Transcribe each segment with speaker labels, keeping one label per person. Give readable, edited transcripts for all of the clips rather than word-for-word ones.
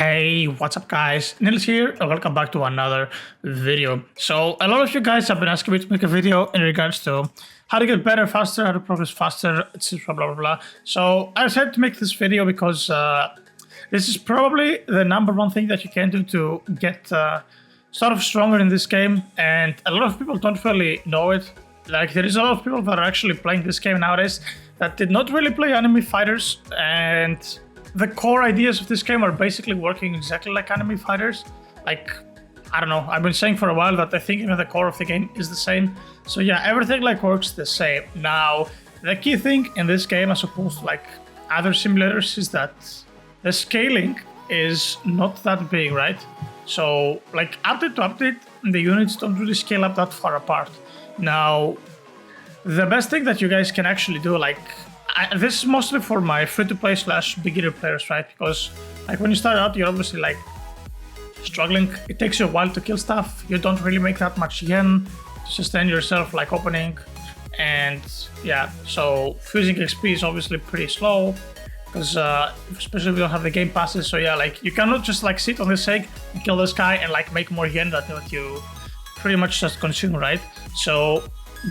Speaker 1: Hey, what's up guys? Nils here and welcome back to another video. So a lot of you guys have been asking me to make a video in regards to how to get better faster, how to progress faster, etc. blah blah blah. So I decided to make this video because this is probably the #1 thing that you can do to get sort of stronger in this game, and a lot of people don't really know it. Like, there is a lot of people that are actually playing this game nowadays that did not really play anime fighters, and the core ideas of this game are basically working exactly like anime fighters. Like, I don't know, I've been saying for a while that I think even the core of the game is the same. So yeah, everything like works the same. Now, the key thing in this game, as opposed to like other simulators, is that the scaling is not that big, right? So like update to update, the units don't really scale up that far apart. Now, the best thing that you guys can actually do, like, this is mostly for my free-to-play / beginner players, right? Because like when you start out, you're obviously like struggling. It takes you a while to kill stuff. You don't really make that much yen to sustain yourself, like opening. And yeah, so fusing XP is obviously pretty slow because especially if you don't have the game passes. So yeah, like you cannot just like sit on this egg and kill this guy and like make more yen that you pretty much just consume, right? So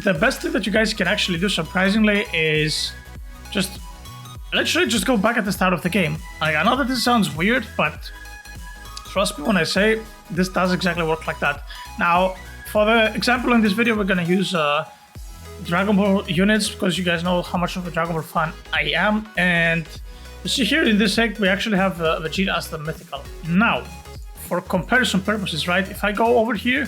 Speaker 1: the best thing that you guys can actually do, surprisingly, is just literally just go back at the start of the game. Like, I know that this sounds weird, but trust me when I say this does exactly work like that. Now, for the example in this video, we're gonna use Dragon Ball units because you guys know how much of a Dragon Ball fan I am. And you see here in this egg, we actually have Vegeta as the mythical. Now, for comparison purposes, right? If I go over here,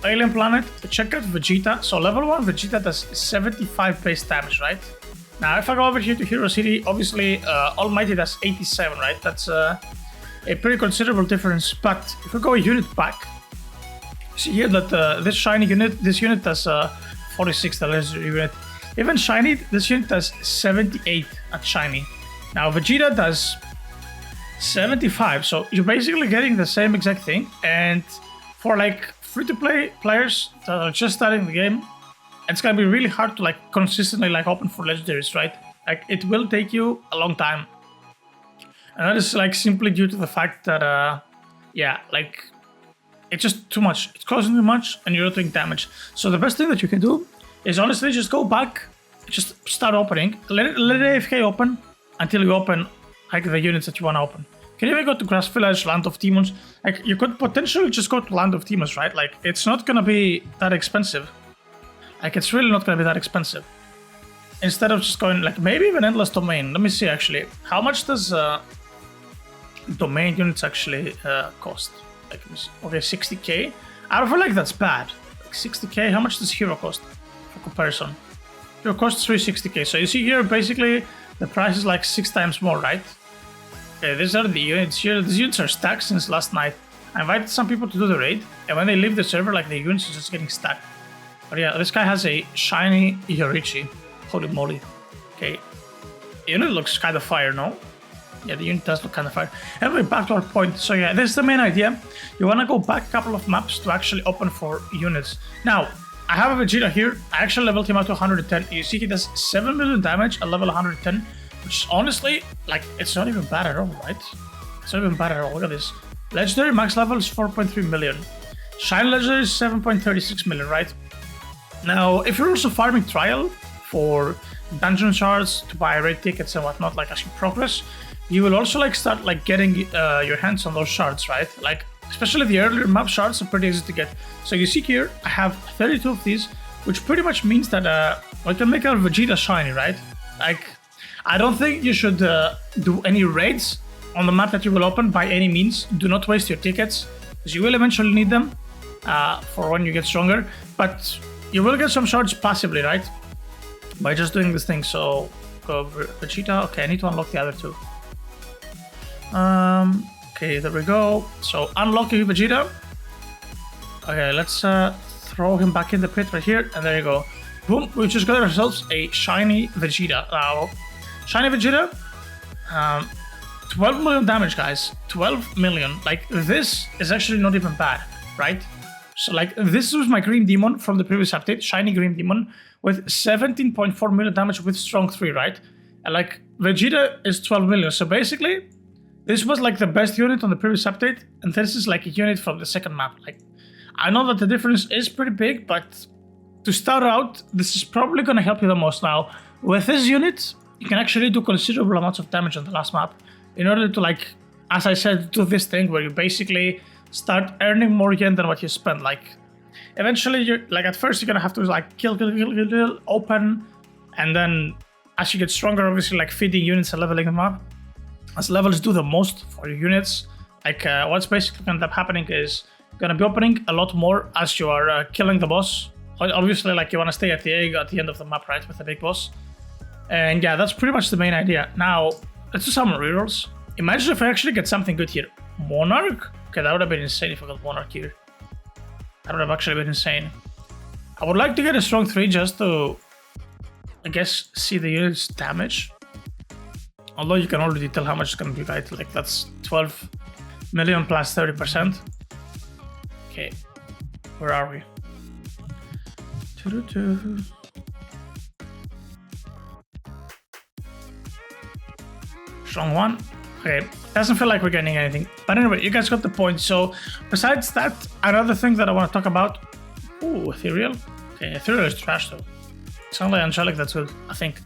Speaker 1: Alien Planet, check out Vegeta. So level 1 Vegeta does 75 base damage, right? Now, if I go over here to Hero City, obviously Almighty does 87, right? That's a pretty considerable difference. But if we go a unit back, see here that this unit does 46, the legendary unit. Even shiny, this unit does 78 at shiny. Now, Vegeta does 75, so you're basically getting the same exact thing. And for like free-to-play players that are just starting the game, it's gonna be really hard to like consistently like open for legendaries, right? Like, it will take you a long time, and that is like simply due to the fact that yeah, like it's just too much. It's causing too much, and you're not doing damage. So the best thing that you can do is honestly just go back, just start opening, let it AFK open until you open like the units that you want to open. You can even go to Grass Village, Land of Demons. Like, you could potentially just go to Land of Demons, right? Like, it's not gonna be that expensive. Like, it's really not going to be that expensive. Instead of just going, like, maybe even Endless Domain. Let me see, actually. How much does domain units actually cost? Like, okay, 60k. I don't feel like that's bad. Like, 60k, how much does Hero cost? For comparison. Hero costs 360k. So you see here, basically, the price is like 6 times more, right? Okay, these are the units here. These units are stacked since last night. I invited some people to do the raid, and when they leave the server, like, the units are just getting stacked. But yeah, this guy has a shiny Ihorichi. Holy moly. Okay. The unit looks kind of fire, no? Yeah, the unit does look kind of fire. Anyway, back to our point. So yeah, this is the main idea. You want to go back a couple of maps to actually open for units. Now, I have a Vegeta here. I actually leveled him up to 110. You see he does 7 million damage at level 110. Which honestly, like, it's not even bad at all, right? It's not even bad at all. Look at this. Legendary max level is 4.3 million. Shiny Legendary is 7.36 million, right? Now, if you're also farming trial for dungeon shards to buy raid tickets and whatnot, like as you progress, you will also like start like getting your hands on those shards, right? Like, especially the earlier map shards are pretty easy to get. So you see here, I have 32 of these, which pretty much means that I can make our Vegeta shiny, right? Like, I don't think you should do any raids on the map that you will open by any means. Do not waste your tickets, because you will eventually need them for when you get stronger. But you will get some shards passively, right? By just doing this thing. So go over Vegeta. Okay, I need to unlock the other two. Okay, there we go. So unlocking Vegeta. Okay, let's throw him back in the pit right here, and there you go. Boom! We just got ourselves a shiny Vegeta. Now, shiny Vegeta. 12 million damage, guys. 12 million. Like, this is actually not even bad, right? So like, this was my Green Demon from the previous update, shiny Green Demon, with 17.4 million damage with strong 3, right? And like, Vegeta is 12 million. So basically, this was like the best unit on the previous update, and this is like a unit from the second map. Like, I know that the difference is pretty big, but to start out, this is probably gonna help you the most. Now, with this unit, you can actually do considerable amounts of damage on the last map in order to, like, as I said, do this thing where you basically start earning more yen than what you spend. Like, eventually, you're like, at first you're gonna have to like kill, open, and then as you get stronger, obviously, like feeding units and leveling them up. As levels do the most for your units, like what's basically gonna end up happening is you're gonna be opening a lot more as you are killing the boss. Obviously, like, you wanna stay at the egg at the end of the map, right, with the big boss. And yeah, that's pretty much the main idea. Now, let's do some rerolls. Imagine if I actually get something good here. Monarch? Okay, that would have been insane if I got Monarch here. That would have actually been insane. I would like to get a strong 3 just to, I guess, see the unit's damage. Although you can already tell how much it's going to be, right? Like, that's 12 million plus 30%. Okay, where are we? Strong 1. Okay, doesn't feel like we're getting anything. But anyway, you guys got the point. So, besides that, another thing that I want to talk about. Ooh, Ethereal. Okay, Ethereal is trash though. It's only Angelic that's good, I think.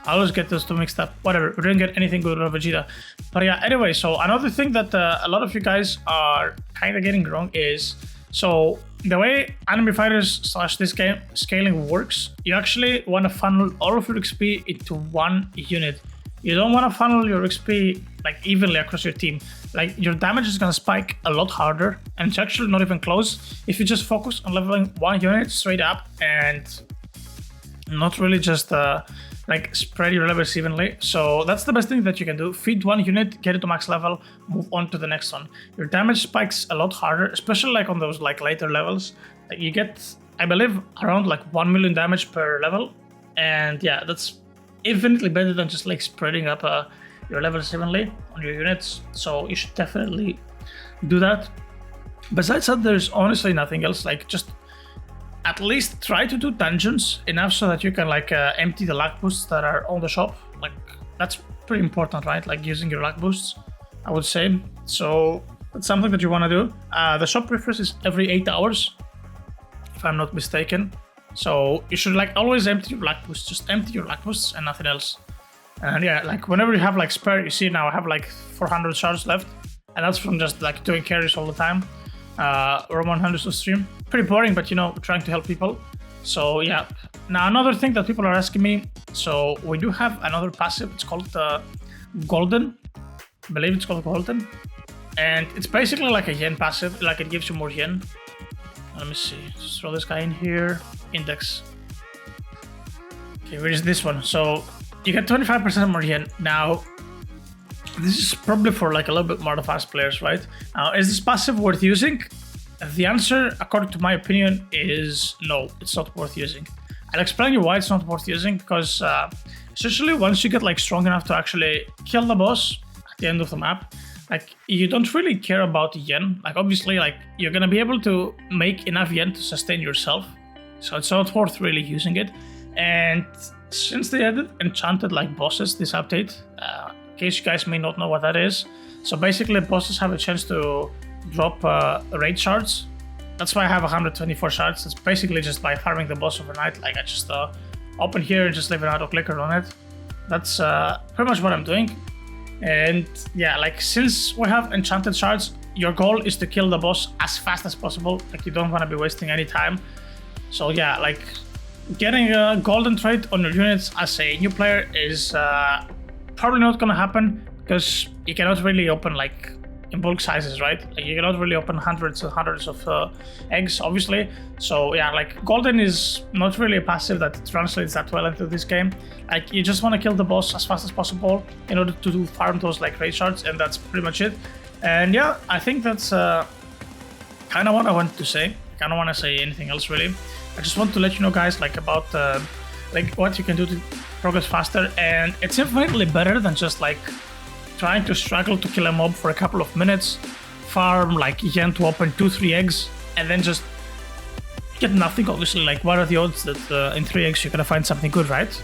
Speaker 1: I always get those two mixed up. Whatever, we didn't get anything good out of Vegeta. But yeah, anyway, so another thing that a lot of you guys are kind of getting wrong is, so the way anime fighters / this game scaling works, you actually want to funnel all of your XP into one unit. You don't want to funnel your XP like evenly across your team. Like, your damage is going to spike a lot harder, and it's actually not even close if you just focus on leveling one unit straight up and not really just like spread your levels evenly. So that's the best thing that you can do. Feed one unit, get it to max level, move on to the next one. Your damage spikes a lot harder, especially like on those like later levels. Like, you get, I believe, around like 1 million damage per level, and yeah, that's infinitely better than just like spreading up your levels evenly on your units. So you should definitely do that. Besides that, there's honestly nothing else. Like, just at least try to do dungeons enough so that you can like empty the luck boosts that are on the shop. Like, that's pretty important, right? Like, using your luck boosts, I would say. So that's something that you want to do. The shop refreshes every 8 hours, if I'm not mistaken. So you should like always empty your luck boosts. Just empty your luck boosts and nothing else. And yeah, like whenever you have like spare, you see now I have like 400 shards left, and that's from just like doing carries all the time. Roman 100 to stream. Pretty boring, but you know, trying to help people. So yeah. Now another thing that people are asking me. So we do have another passive. It's called Golden. I believe it's called Golden, and it's basically like a yen passive. Like, it gives you more yen. Let me see. Just throw this guy in here. Index. Okay, where is this one? So you get 25% more yen. Now, this is probably for like a little bit more advanced players, right? Now, is this passive worth using? The answer, according to my opinion, is no, it's not worth using. I'll explain you why it's not worth using, because especially once you get like strong enough to actually kill the boss at the end of the map, like, you don't really care about yen. Like, obviously, like, you're gonna be able to make enough yen to sustain yourself, so it's not worth really using it. And since they added enchanted like bosses this update, in case you guys may not know what that is, so basically bosses have a chance to drop raid shards. That's why I have 124 shards. It's basically just by farming the boss overnight. Like, I just open here and just leave an auto clicker on it. That's pretty much what I'm doing. And yeah, like, since we have enchanted shards, your goal is to kill the boss as fast as possible. Like, you don't want to be wasting any time. So yeah, like, getting a golden trait on your units as a new player is probably not gonna happen, because you cannot really open like in bulk sizes, right? Like, you cannot really open hundreds and hundreds of eggs, obviously. So yeah, like, golden is not really a passive that translates that well into this game. Like, you just want to kill the boss as fast as possible in order to farm those like raid shards, and that's pretty much it. And yeah, I think that's kind of what I wanted to say. I don't want to say anything else really. I just want to let you know, guys, like, about like what you can do to progress faster, and it's infinitely better than just like trying to struggle to kill a mob for a couple of minutes, farm like yen to open 2-3 eggs, and then just get nothing. Obviously, like, what are the odds that in 3 eggs you're gonna find something good, right?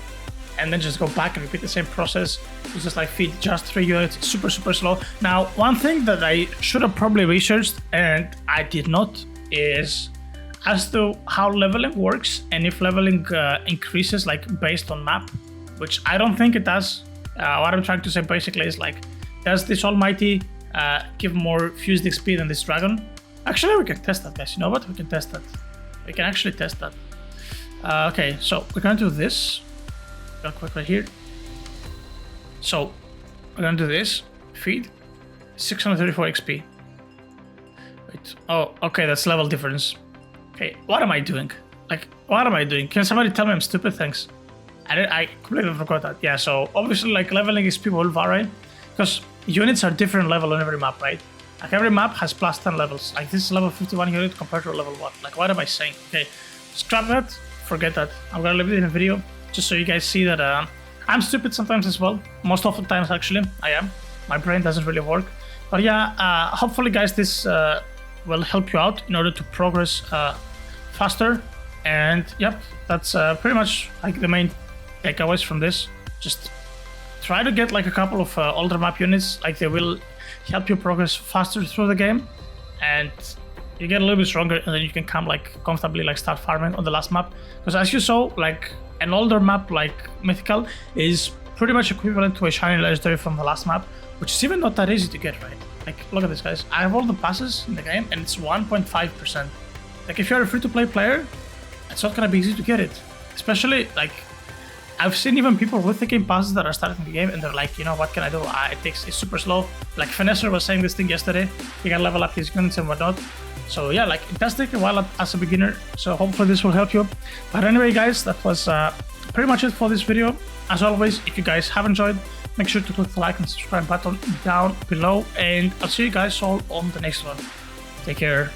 Speaker 1: and then just go back and repeat the same process. It's just like feed just 3 units, super slow. Now, one thing that I should have probably researched and I did not is as to how leveling works and if leveling increases like based on map, which I don't think it does. What I'm trying to say basically is like, does this almighty give more fused XP than this dragon? Actually, we can test that, guys. You know what? We can test that. We can actually test that. Okay, so we're gonna do this. Real quick right here. So we're gonna do this. Feed 634 XP. Wait. Oh, okay, that's level difference. Okay, what am I doing? Like, what am I doing? Can somebody tell me I'm stupid? Thanks. I completely forgot that. Yeah, so obviously like leveling XP will vary because units are different level on every map, right? Like every map has plus 10 levels. Like this is level 51 unit compared to a level 1. Like what am I saying? Okay, scrap that, forget that. I'm gonna leave it in a video just so you guys see that I'm stupid sometimes as well. Most of the times actually, I am. My brain doesn't really work. But yeah, hopefully guys this will help you out in order to progress faster. And yep, that's pretty much like the main takeaways from this. Just try to get like a couple of older map units, like they will help you progress faster through the game, and you get a little bit stronger, and then you can come like comfortably like start farming on the last map. Because as you saw, like an older map like Mythical is pretty much equivalent to a shiny legendary from the last map, which is even not that easy to get, right? Like look at this, guys. I have all the passes in the game and it's 1.5%. Like if you're a free-to-play player, it's not gonna be easy to get it. Especially like I've seen even people with the game passes that are starting the game and they're like, you know, what can I do? It's super slow. Like Finesser was saying this thing yesterday. You can level up his units and whatnot. So yeah, like it does take a while as a beginner. So hopefully this will help you. But anyway, guys, that was pretty much it for this video. As always, if you guys have enjoyed, make sure to click the like and subscribe button down below. And I'll see you guys all on the next one. Take care.